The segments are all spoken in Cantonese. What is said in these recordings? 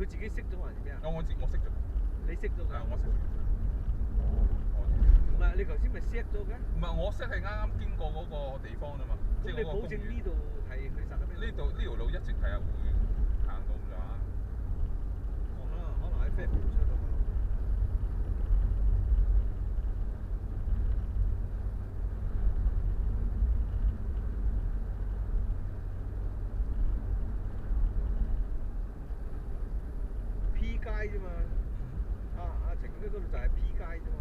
佢自己識咗還是咩啊？我識咗。你識咗㗎？係我識咗。唔係你頭先咪 set 咗嘅？唔係我識係啱啱經過嗰個地方啫嘛，即係咁你保證呢度係去實嘅咩？呢條路一直係會行到咁上下。可能喺 Facebook 出到嘛。P 街啫嘛，阿晴呢嗰度就係 P 街啫嘛。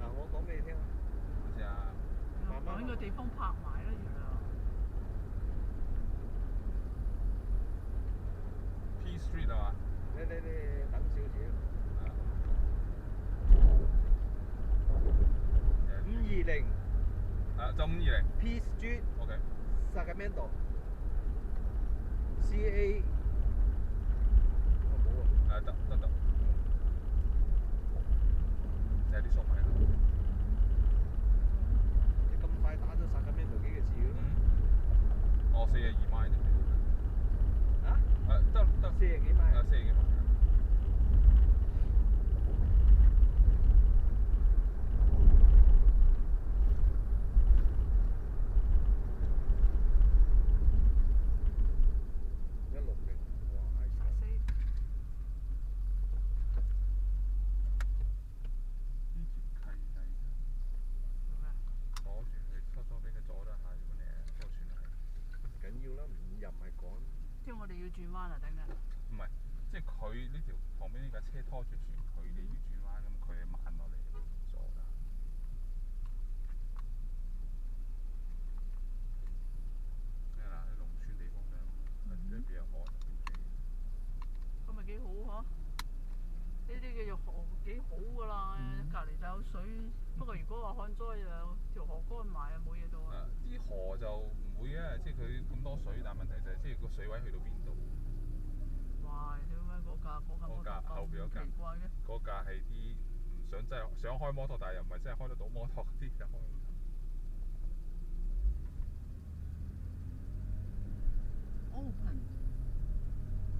嗱，我講俾你聽啊。好似啊，慢慢揾個地方拍埋啦，原來。P Street 係嘛？你等少少。520。就520。P Street。OK。Sacramento。CA。冇啊。得。就係啲粟米咯。你咁快打咗 Sacramento 幾個字嘅咩？42米啫。啊？得。40幾米。40幾米。即係我哋要轉彎啊！等陣。唔係，即係佢呢條旁邊呢架車拖住船，佢哋要轉彎，咁佢係慢落嚟左㗎。咩嗱？啲農村地方就係邊有河邊地。咁咪幾好嗬？呢啲嘅就河幾好㗎啦，隔離就有水。不過如果話旱災啊，條河乾埋啊，冇嘢到啊。啲河就唔會啊，即係佢咁多水，但係問題就係即係個水位去到邊度？哇！點解嗰架後邊嗰架奇怪嘅？嗰架係啲唔想真係想開摩托，但係又唔係真係開得到摩托嗰啲就開。Open。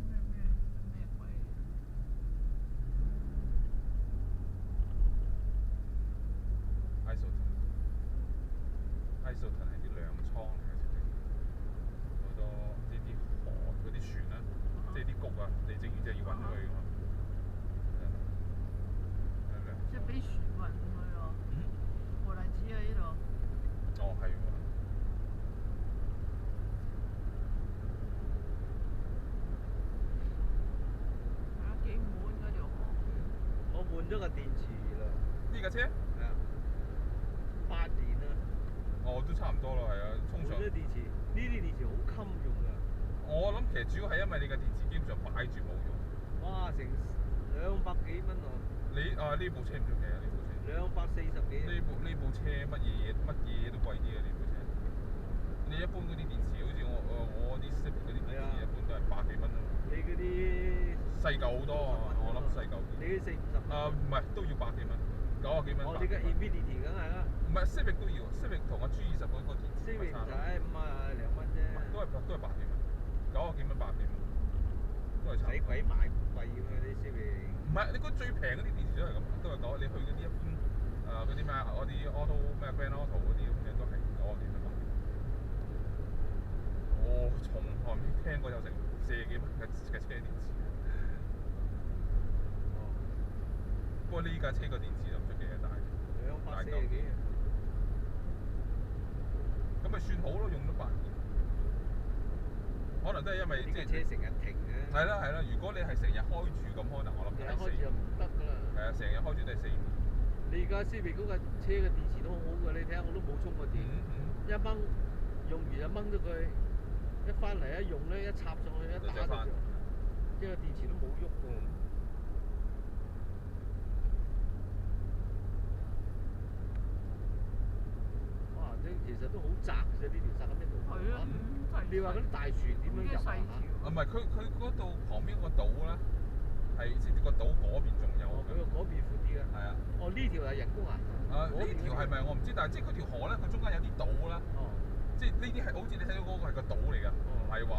咩鬼？Isoton 係啲糧倉嚟嘅，好多啲河嗰啲船啊，即係啲谷啊，你整完之後要運去㗎嘛。即係俾船運去喎。荷蘭子喺呢度。哦，係喎。幾滿嗰條河。我換咗個電池啦。呢架車？係啊。8年啦。哦，都差唔多啦，係啊，通常。換咗電池，呢啲電池好襟用㗎。我諗其實主要係因為你嘅電池基本上擺住冇用。哇！成200幾蚊喎。呢部車唔出奇啊！呢部車。240幾。呢部車乜嘢都貴啲啊！呢部車。你一般嗰啲電池，好似我啲 Civic 嗰啲電池，一般都係100幾蚊啊。你嗰啲細嚿好多啊！我諗細嚿啲。你啲40-50蚊。唔係，都要100幾蚊，90幾蚊。我哋嘅 Infinity 梗係啦。唔係 Civic 都要 ，Civic 同阿 G20嗰個電池。Civic 就係52蚊啫。都係100幾蚊，90幾蚊100幾蚊，都係差。使鬼買咁貴㗎嘛啲 Civic。唔係，你嗰最平嗰啲電池都係咁，都係講你去嗰啲一般嗰啲咩嗰啲 Auto 咩 Grand Auto 嗰啲咁嘅都係90幾蚊100幾蚊。我從來未聽過有成40幾蚊嘅車電池。不過呢架車個電池就唔出奇嘅，大240幾。咁咪算好咯，用咗8年。可能都係因為即係車成日停嘅。係啦，如果你係成日開住咁，可能我諗都係4年。開住就唔得㗎啦。係啊，成日開住都係4年。你而家 Civic 嗰架車嘅電池都好好㗎，你睇下我都冇充過電。一掹用完就掹咗佢，一翻嚟一用咧，一插上去一打就着，即係個電池都冇喐㗎。哇！其實都好窄嘅啫，呢條塞咁樣路。係啊。你話嗰啲大船點樣入啊？唔係，佢嗰度旁邊個島咧，係即係個島嗰邊仲有。佢嗰邊闊啲嘅。係啊。哦，呢條係人工啊？呢條係咪我唔知，但係即係嗰條河咧，佢中間有啲島啦。哦。即係呢啲係好似你睇到嗰個係個島嚟㗎，唔係話。